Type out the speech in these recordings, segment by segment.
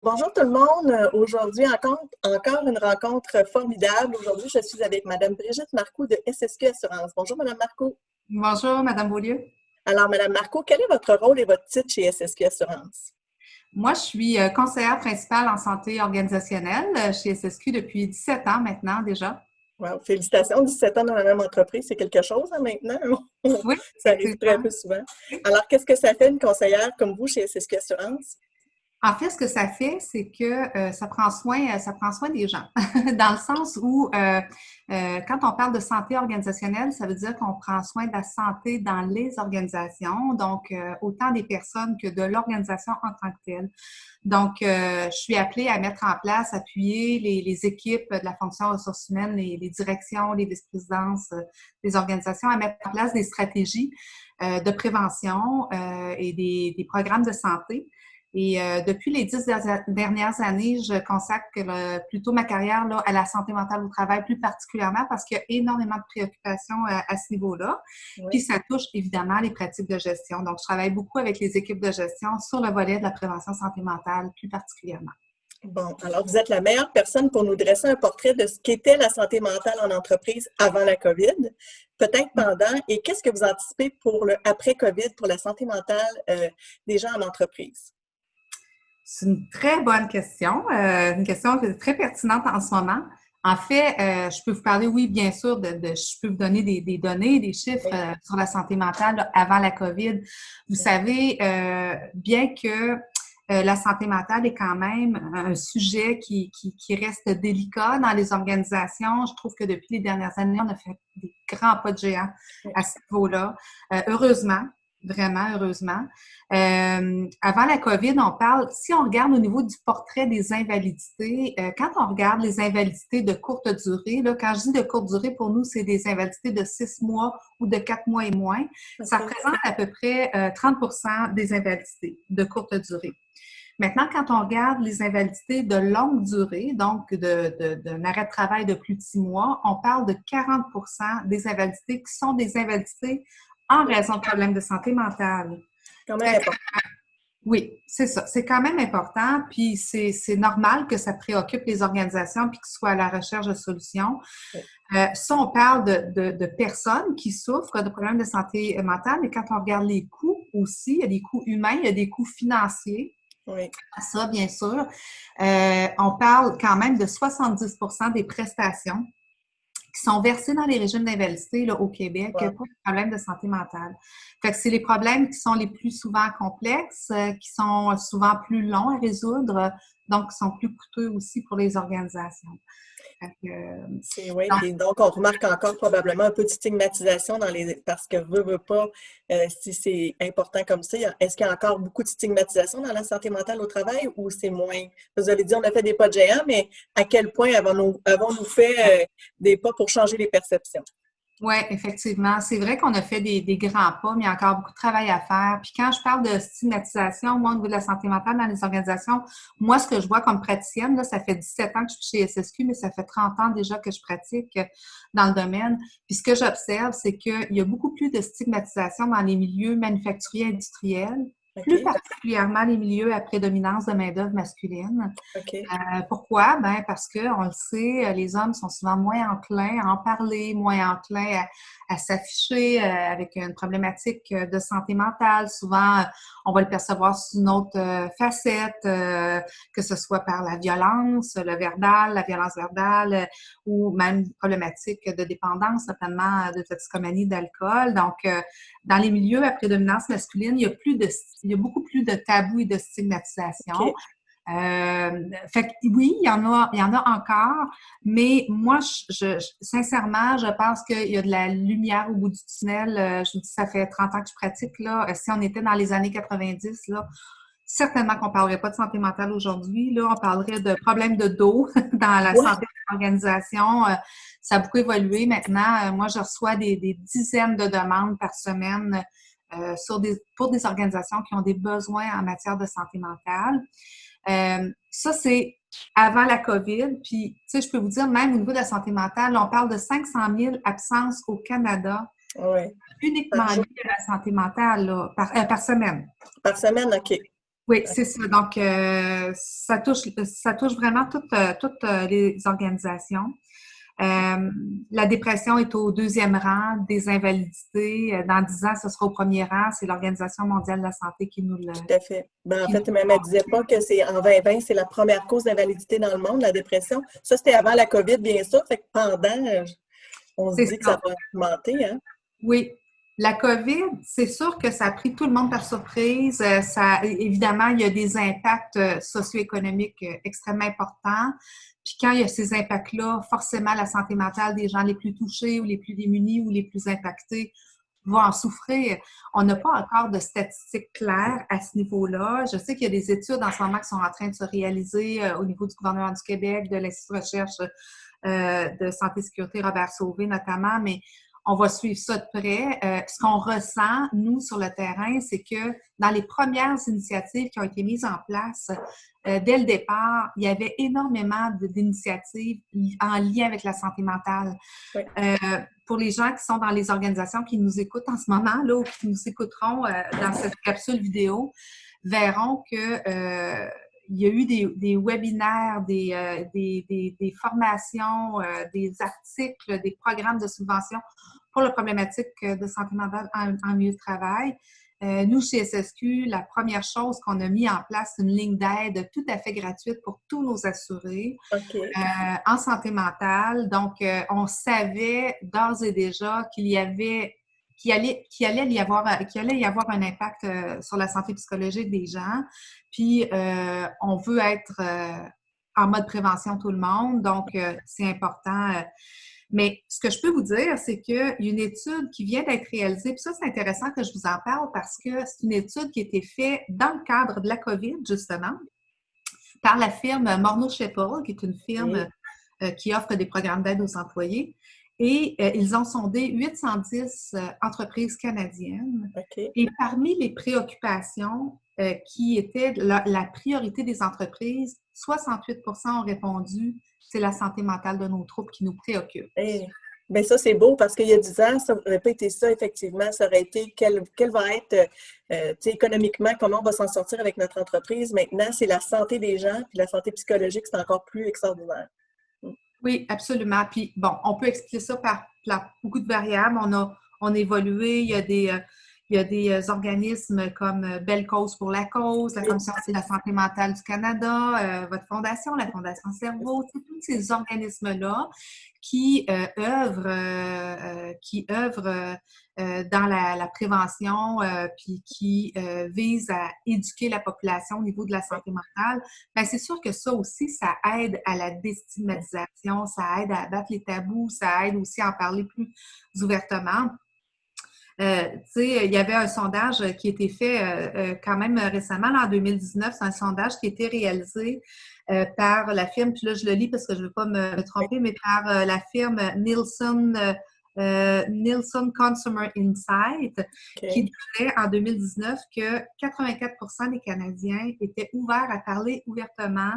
Bonjour tout le monde. Aujourd'hui, encore une rencontre formidable. Aujourd'hui, je suis avec Madame Brigitte Marcoux de SSQ Assurance. Bonjour, Madame Marcoux. Bonjour, Madame Beaulieu. Alors, Madame Marcoux, quel est votre rôle et votre titre chez SSQ Assurance? Moi, je suis conseillère principale en santé organisationnelle chez SSQ depuis 17 ans maintenant déjà. Wow, félicitations, 17 ans dans la même entreprise, c'est quelque chose hein, maintenant. Oui, Ça arrive très effectivement. peu souvent. Alors, qu'est-ce que ça fait une conseillère comme vous chez SSQ Assurance? En fait, ce que ça fait, c'est que ça prend soin des gens, dans le sens où quand on parle de santé organisationnelle, ça veut dire qu'on prend soin de la santé dans les organisations, donc autant des personnes que de l'organisation en tant que telle. Donc, je suis appelée à mettre en place, appuyer les équipes de la fonction ressources humaines, les directions, les vice-présidences des organisations à mettre en place des stratégies de prévention et des programmes de santé. Et depuis les 10 dernières années, je consacre plutôt ma carrière là, à la santé mentale au travail, plus particulièrement parce qu'il y a énormément de préoccupations à ce niveau-là. Puis Oui. ça touche évidemment les pratiques de gestion. Donc, je travaille beaucoup avec les équipes de gestion sur le volet de la prévention santé mentale, plus particulièrement. Bon, alors vous êtes la meilleure personne pour nous dresser un portrait de ce qu'était la santé mentale en entreprise avant la COVID, peut-être pendant, et qu'est-ce que vous anticipez pour le après-COVID, pour la santé mentale des gens en entreprise? C'est une très bonne question, une question très pertinente en ce moment. En fait, je peux vous parler, oui, bien sûr, je peux vous donner des données, des chiffres Oui. sur la santé mentale là, avant la COVID. Vous savez, bien que la santé mentale est quand même un sujet qui reste délicat dans les organisations, je trouve que depuis les dernières années, on a fait des grands pas de géant à ce niveau-là. Heureusement, vraiment heureusement. Avant la COVID, si on regarde au niveau du portrait des invalidités, quand on regarde les invalidités de courte durée, là, quand je dis de courte durée, pour nous, c'est des invalidités de 6 mois ou de 4 mois et moins, ça OK. représente à peu près 30 des invalidités de courte durée. Maintenant, quand on regarde les invalidités de longue durée, donc d'un arrêt de travail de plus de 6 mois, on parle de 40 des invalidités qui sont des invalidités en raison de problèmes de santé mentale. Quand même Fait que, important. oui, c'est ça. C'est quand même important, puis c'est normal que ça préoccupe les organisations puis qu'ils soient à la recherche de solutions. Oui. Ça, on parle de personnes qui souffrent de problèmes de santé mentale, mais quand on regarde les coûts aussi, il y a des coûts humains, il y a des coûts financiers. Oui. À ça, bien sûr. On parle quand même de 70 des prestations qui sont versées dans les régimes d'invalidité là, au Québec Wow. pour les problèmes de santé mentale. Fait que c'est les problèmes qui sont les plus souvent complexes, qui sont souvent plus longs à résoudre, donc qui sont plus coûteux aussi pour les organisations. Fait que, Oui, donc, puis donc on remarque encore probablement un peu de stigmatisation parce que veut pas, si c'est important comme ça, est-ce qu'il y a encore beaucoup de stigmatisation dans la santé mentale au travail ou c'est moins? Vous avez dit on a fait des pas de géant, mais à quel point avons-nous fait des pas pour changer les perceptions? oui, effectivement. C'est vrai qu'on a fait des grands pas, mais il y a encore beaucoup de travail à faire. Puis quand je parle de stigmatisation, moi, au niveau de la santé mentale dans les organisations, moi, ce que je vois comme praticienne, là, ça fait 17 ans que je suis chez SSQ, mais ça fait 30 ans déjà que je pratique dans le domaine. Puis ce que j'observe, c'est qu'il y a beaucoup plus de stigmatisation dans les milieux manufacturiers industriels, plus OK, particulièrement les milieux à prédominance de main-d'œuvre masculine. OK. Pourquoi? Ben parce que on le sait, les hommes sont souvent moins enclins à en parler, moins enclins à s'afficher avec une problématique de santé mentale. Souvent, on va le percevoir sous une autre facette, que ce soit par la violence, le verbal, la violence verbale, ou même une problématique de dépendance, notamment de toxicomanie, d'alcool. Donc, dans les milieux à prédominance masculine, il y a beaucoup plus de tabous et de stigmatisation. OK. Fait que oui, il y en a encore, mais moi, sincèrement, je pense qu'il y a de la lumière au bout du tunnel. Je vous dis, ça fait 30 ans que je pratique, là. Si on était dans les années 90, là, certainement qu'on parlerait pas de santé mentale aujourd'hui, là. On parlerait de problèmes de dos dans la Ouais. santé de l'organisation. Ça a beaucoup évolué. Maintenant, moi, je reçois des dizaines de demandes par semaine pour des organisations qui ont des besoins en matière de santé mentale. Ça, c'est avant la COVID. Puis, tu sais, je peux vous dire, même au niveau de la santé mentale, on parle de 500 000 absences au Canada, Ouais. uniquement Par jour, liées à la santé mentale, là, par semaine. par semaine, OK. Oui, c'est ça. Donc, ça touche vraiment toutes les organisations. La dépression est au deuxième rang des invalidités. Dans 10 ans, ce sera au premier rang. C'est l'Organisation mondiale de la santé qui nous le... Tout à fait. Ben, en Qui nous fait, même elle disait pas que c'est en 2020, c'est la première cause d'invalidité dans le monde, la dépression. Ça, c'était avant la COVID, bien sûr. Fait que pendant, on se C'est dit que ça ça. va augmenter, hein? Oui. La COVID, c'est sûr que ça a pris tout le monde par surprise. Évidemment, il y a des impacts socio-économiques extrêmement importants. Puis quand il y a ces impacts-là, forcément, la santé mentale des gens les plus touchés ou les plus démunis ou les plus impactés va en souffrir. On n'a pas encore de statistiques claires à ce niveau-là. Je sais qu'il y a des études en ce moment qui sont en train de se réaliser au niveau du gouvernement du Québec, de l'Institut de recherche de santé et sécurité Robert Sauvé notamment, mais on va suivre ça de près. Ce qu'on ressent, nous, sur le terrain, c'est que dans les premières initiatives qui ont été mises en place, dès le départ, il y avait énormément d'initiatives en lien avec la santé mentale. Oui. Pour les gens qui sont dans les organisations qui nous écoutent en ce moment, là, ou qui nous écouteront dans cette capsule vidéo, verront que il y a eu des webinaires, des formations, des articles, des programmes de subvention pour la problématique de santé mentale en milieu de travail. Nous, chez SSQ, la première chose qu'on a mis en place, c'est une ligne d'aide tout à fait gratuite pour tous nos assurés en santé mentale. Donc, on savait d'ores et déjà qu'il allait y avoir un impact sur la santé psychologique des gens. Puis, on veut être en mode prévention tout le monde, donc c'est important. Mais ce que je peux vous dire, c'est qu'il y a une étude qui vient d'être réalisée, puis ça, c'est intéressant que je vous en parle parce que c'est une étude qui a été faite dans le cadre de la COVID, justement, par la firme Morneau Shepard, qui est une firme qui offre des programmes d'aide aux employés. Et ils ont sondé 810 entreprises canadiennes. Et parmi les préoccupations qui étaient la priorité des entreprises, 68 ont répondu « c'est la santé mentale de nos troupes qui nous préoccupe ». Bien, ça, c'est beau parce qu'il y a 10 ans, ça n'aurait pas été ça, effectivement. Ça aurait été quelle va être, économiquement, comment on va s'en sortir avec notre entreprise. Maintenant, c'est la santé des gens, puis la santé psychologique, c'est encore plus extraordinaire. Oui, absolument. Puis, bon, on peut expliquer ça par beaucoup de variables. On a évolué. Il y a des organismes comme Belle Cause pour la cause, la Commission de la santé mentale du Canada, votre fondation, la Fondation Cerveau, tous ces organismes-là qui œuvrent dans la prévention puis qui visent à éduquer la population au niveau de la santé mentale. Bien, c'est sûr que ça aussi, ça aide à la déstigmatisation, ça aide à abattre les tabous, ça aide aussi à en parler plus ouvertement. Tu sais, il y avait un sondage qui a été fait quand même récemment, là, en 2019. C'est un sondage qui a été réalisé par la firme, puis là, je le lis parce que je ne veux pas me tromper, mais par la firme Nielsen Consumer Insight, qui disait en 2019 que 84 des Canadiens étaient ouverts à parler ouvertement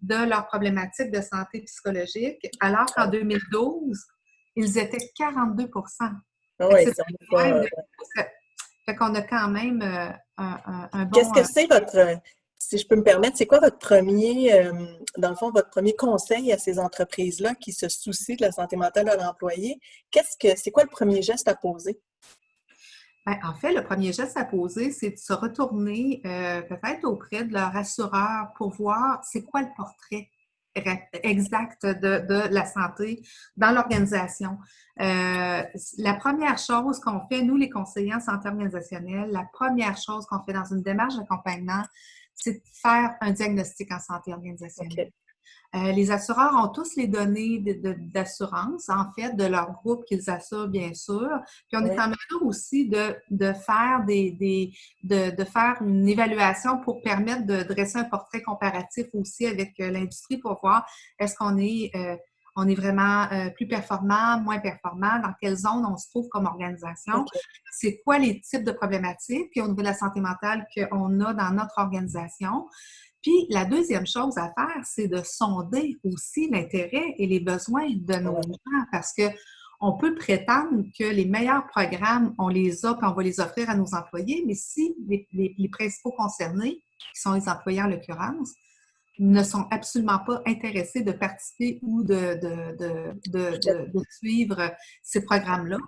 de leurs problématiques de santé psychologique, alors qu'en 2012, ils étaient 42 Oui, fait qu'on a quand même un bon... Qu'est-ce que c'est si je peux me permettre, c'est quoi votre premier, dans le fond, votre premier conseil à ces entreprises-là qui se soucient de la santé mentale de l'employé? C'est quoi le premier geste à poser? Bien, en fait, le premier geste à poser, c'est de se retourner peut-être auprès de leur assureur pour voir c'est quoi le portrait exact de la santé dans l'organisation. La première chose qu'on fait, nous, les conseillers en santé organisationnelle, la première chose qu'on fait dans une démarche d'accompagnement, c'est de faire un diagnostic en santé organisationnelle. Les assureurs ont tous les données d'assurance, en fait, de leur groupe qu'ils assurent, bien sûr. Puis on est en mesure aussi de faire faire une évaluation pour permettre de dresser un portrait comparatif aussi avec l'industrie pour voir est-ce qu'on est vraiment plus performant, moins performant, dans quelle zone on se trouve comme organisation, c'est quoi les types de problématiques au niveau de la santé mentale qu'on a dans notre organisation. Puis, la deuxième chose à faire, c'est de sonder aussi l'intérêt et les besoins de nos gens parce que on peut prétendre que les meilleurs programmes, on les a puis on va les offrir à nos employés, mais si les principaux concernés, qui sont les employés en l'occurrence, ne sont absolument pas intéressés de participer ou de suivre ces programmes-là,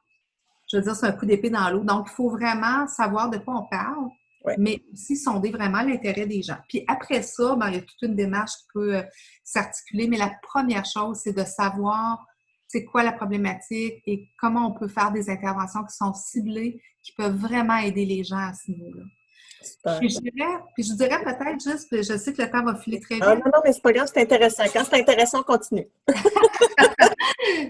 je veux dire, c'est un coup d'épée dans l'eau. Donc, il faut vraiment savoir de quoi on parle, Ouais. mais aussi sonder vraiment l'intérêt des gens. Puis après ça, ben, il y a toute une démarche qui peut s'articuler, mais la première chose, c'est de savoir c'est quoi la problématique et comment on peut faire des interventions qui sont ciblées, qui peuvent vraiment aider les gens à ce niveau-là. Super. Puis je dirais peut-être juste, je sais que le temps va filer très Ah vite. non, non, mais c'est pas grave, c'est intéressant. Quand c'est intéressant, on continue.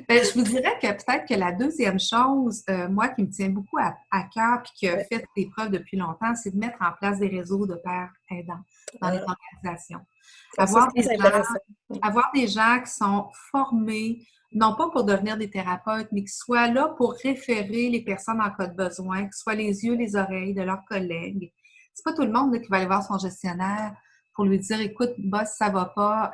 Ben, je vous dirais que peut-être que la deuxième chose, moi, qui me tient beaucoup à cœur et qui a fait des preuves depuis longtemps, c'est de mettre en place des réseaux de pairs aidants dans les organisations. Ça, c'est intéressant. Avoir des gens qui sont formés, non pas pour devenir des thérapeutes, mais qui soient là pour référer les personnes en cas de besoin, qui soient les yeux, les oreilles de leurs collègues. C'est pas tout le monde là, qui va aller voir son gestionnaire pour lui dire, écoute, boss, ça va pas.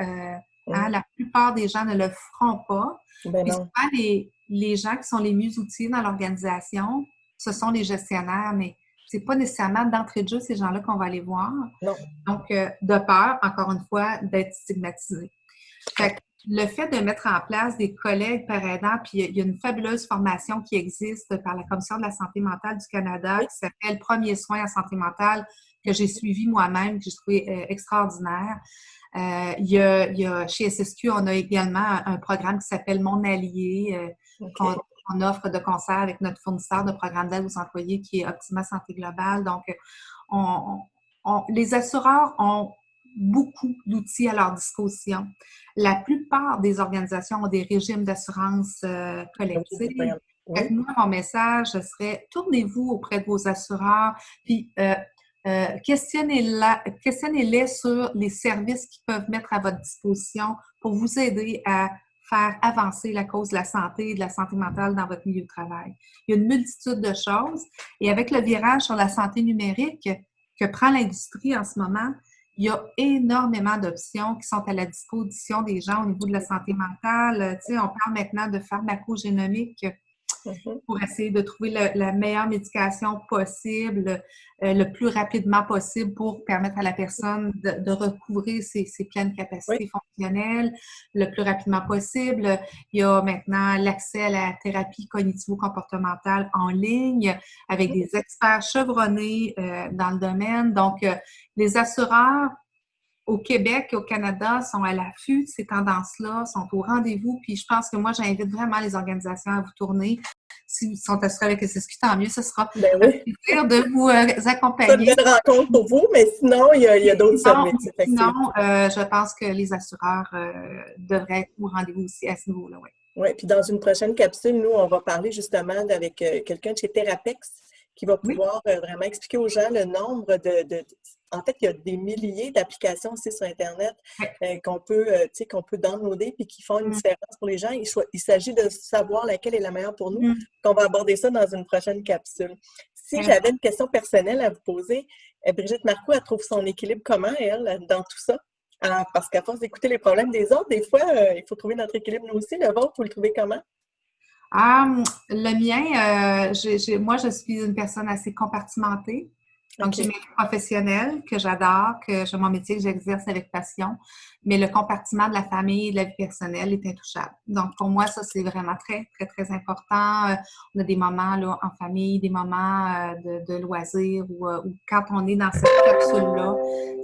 La plupart des gens ne le feront pas. Ben Puis non. souvent, les gens qui sont les mieux outillés dans l'organisation, ce sont les gestionnaires, mais c'est pas nécessairement d'entrée de jeu ces gens-là qu'on va aller voir. Non. Donc, de peur, encore une fois, d'être stigmatisés. Fait que le fait de mettre en place des collègues par aidants, puis il y a une fabuleuse formation qui existe par la Commission de la santé mentale du Canada qui s'appelle Premier soin en santé mentale, que j'ai suivi moi-même, que j'ai trouvé extraordinaire. Il y a, chez SSQ, on a également un programme qui s'appelle Mon Allié, qu'on offre de concert avec notre fournisseur de programme d'aide aux employés qui est Optima Santé Globale. Donc, les assureurs ont beaucoup d'outils à leur disposition. La plupart des organisations ont des régimes d'assurance collective. Moi, mon message serait tournez-vous auprès de vos assureurs, puis questionnez-les sur les services qu'ils peuvent mettre à votre disposition pour vous aider à faire avancer la cause de la santé et de la santé mentale dans votre milieu de travail. Il y a une multitude de choses. Et avec le virage sur la santé numérique que prend l'industrie en ce moment, il y a énormément d'options qui sont à la disposition des gens au niveau de la santé mentale. Tu sais, on parle maintenant de pharmacogénomique pour essayer de trouver la meilleure médication possible, le plus rapidement possible pour permettre à la personne de recouvrer ses pleines capacités fonctionnelles le plus rapidement possible. Il y a maintenant l'accès à la thérapie cognitivo-comportementale en ligne avec des experts chevronnés dans le domaine. Donc, les assureurs au Québec et au Canada sont à l'affût de ces tendances-là, sont au rendez-vous. Puis je pense que moi, j'invite vraiment les organisations à vous tourner. S'ils sont assurés avec SSQ, tant mieux. Ce sera un plaisir de vous accompagner. C'est une belle rencontre pour vous, mais sinon, il y a d'autres services, effectivement. Sinon, je pense que les assureurs devraient être au rendez-vous aussi à ce niveau-là. Oui, puis dans une prochaine capsule, nous, on va parler justement avec quelqu'un de chez Therapex qui va pouvoir vraiment expliquer aux gens le nombre En fait, il y a des milliers d'applications aussi sur Internet qu'on peut downloader puis qui font une différence pour les gens. Il s'agit de savoir laquelle est la meilleure pour nous. On va aborder ça dans une prochaine capsule. Si j'avais une question personnelle à vous poser, Brigitte Marcoux, elle trouve son équilibre comment, elle, dans tout ça? Parce qu'à force d'écouter les problèmes des autres, des fois, il faut trouver notre équilibre nous aussi. Le vôtre, vous le trouvez comment? Le mien, moi, je suis une personne assez compartimentée. Donc, j'ai mes professionnels que j'adore, que j'ai mon métier que j'exerce avec passion, mais le compartiment de la famille et de la vie personnelle est intouchable. Donc, pour moi, ça, c'est vraiment très, très, très important. On a des moments là, en famille, des moments de loisirs où quand on est dans cette capsule-là,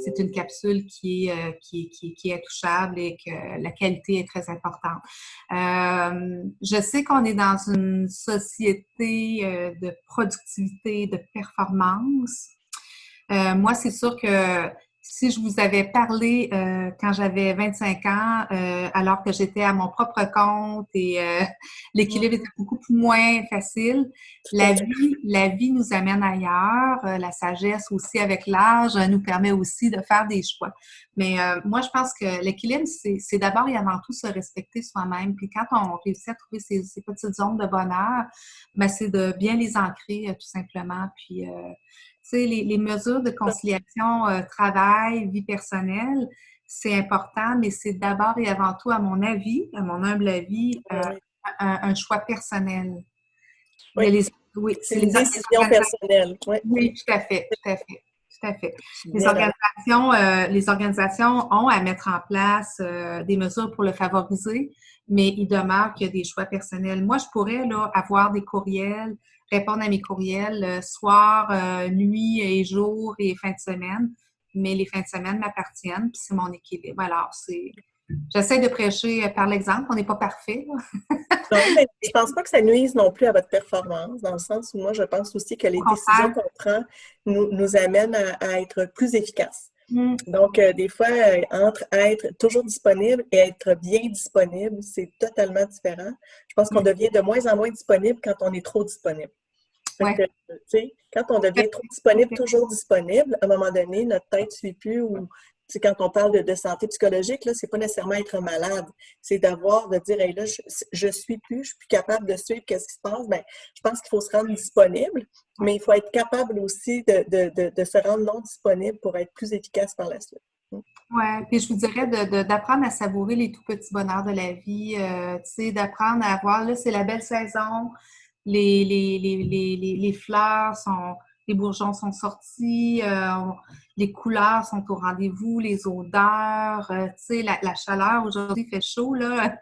c'est une capsule qui est intouchable et que la qualité est très importante. Je sais qu'on est dans une société de productivité, de performance. Moi, c'est sûr que si je vous avais parlé quand j'avais 25 ans, alors que j'étais à mon propre compte et l'équilibre était beaucoup moins facile, la vie nous amène ailleurs. La sagesse aussi avec l'âge nous permet aussi de faire des choix. Mais moi, je pense que l'équilibre, c'est d'abord et avant tout se respecter soi-même. Puis quand on réussit à trouver ces petites zones de bonheur, ben, c'est de bien les ancrer tout simplement. Puis les mesures de conciliation travail, vie personnelle, c'est important, mais c'est d'abord et avant tout, à mon avis, à mon humble avis, un choix personnel. Mais Oui, oui, c'est une décision personnelle. Oui, oui, tout à fait, tout à fait. Tout à fait. je suis bien d'accord. Les organisations ont à mettre en place des mesures pour le favoriser, mais il demeure qu'il y a des choix personnels. Moi, je pourrais là, avoir des courriels, répondre à mes courriels soir, nuit et jour et fin de semaine, mais les fins de semaine m'appartiennent, puis c'est mon équilibre. Alors, j'essaie de prêcher par l'exemple. On n'est pas parfait, là. Non, mais je pense pas que ça nuise non plus à votre performance, dans le sens où moi, je pense aussi que Au les décisions contraire. qu'on prend nous amènent à être plus efficaces. Mm. Donc, des fois, entre être toujours disponible et être bien disponible, c'est totalement différent. Je pense qu'on devient de moins en moins disponible quand on est trop disponible. Fait Ouais. que, tu sais, quand on devient trop disponible, toujours disponible, à un moment donné, notre tête ne suit plus. Ou, quand on parle de santé psychologique, là, c'est pas nécessairement être malade. C'est de dire, hey, là, je suis plus capable de suivre qu'est-ce qui se passe. Ben, je pense qu'il faut se rendre disponible, mais il faut être capable aussi de se rendre non disponible pour être plus efficace par la suite. Ouais, puis je vous dirais d'apprendre à savourer les tout petits bonheurs de la vie, tu sais, d'apprendre à voir, là, c'est la belle saison, les fleurs sont, les bourgeons sont sortis, les couleurs sont au rendez-vous, les odeurs, tu sais, la chaleur, aujourd'hui il fait chaud, là,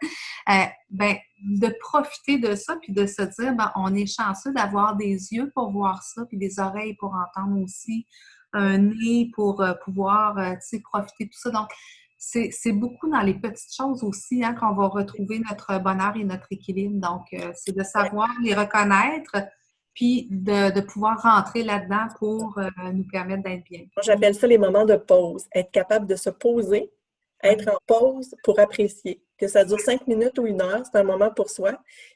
ben, de profiter de ça, puis de se dire, ben, on est chanceux d'avoir des yeux pour voir ça, puis des oreilles pour entendre aussi, un nez pour pouvoir, tu sais, profiter de tout ça. Donc, c'est beaucoup dans les petites choses aussi hein, qu'on va retrouver notre bonheur et notre équilibre. Donc, c'est de Ouais. savoir les reconnaître, puis de pouvoir rentrer là-dedans pour nous permettre d'être bien. Moi, j'appelle ça les moments de pause. Être capable de se poser, Ouais. être en pause pour apprécier. Que ça dure 5 minutes ou 1 heure, c'est un moment pour soi.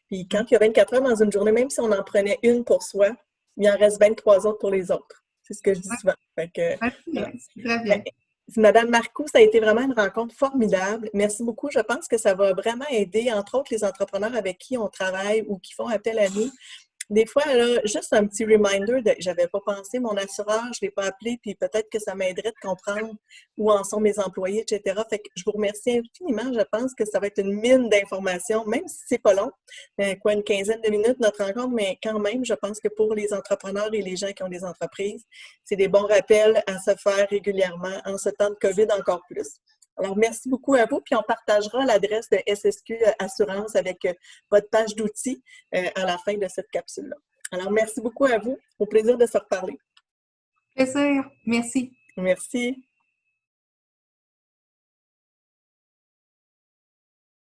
Puis quand il y a 24 heures dans une journée, même si on en prenait une pour soi, il en reste 23 autres pour les autres. C'est ce que je dis souvent. Fait que, Ouais, c'est voilà. bien, c'est très Ben, bien. Madame Marcoux, ça a été vraiment une rencontre formidable. Merci beaucoup. Je pense que ça va vraiment aider, entre autres, les entrepreneurs avec qui on travaille ou qui font appel à nous. Des fois, là, juste un petit reminder de j'avais pas pensé, mon assureur, je l'ai pas appelé, puis peut-être que ça m'aiderait de comprendre où en sont mes employés, etc. Fait que je vous remercie infiniment. Je pense que ça va être une mine d'informations, même si c'est pas long, une quinzaine de minutes notre rencontre, mais quand même, je pense que pour les entrepreneurs et les gens qui ont des entreprises, c'est des bons rappels à se faire régulièrement en ce temps de COVID encore plus. Alors, merci beaucoup à vous, puis on partagera l'adresse de SSQ Assurance avec votre page d'outils à la fin de cette capsule-là. Alors, merci beaucoup à vous. Au plaisir de se reparler. Plaisir. Merci. Merci.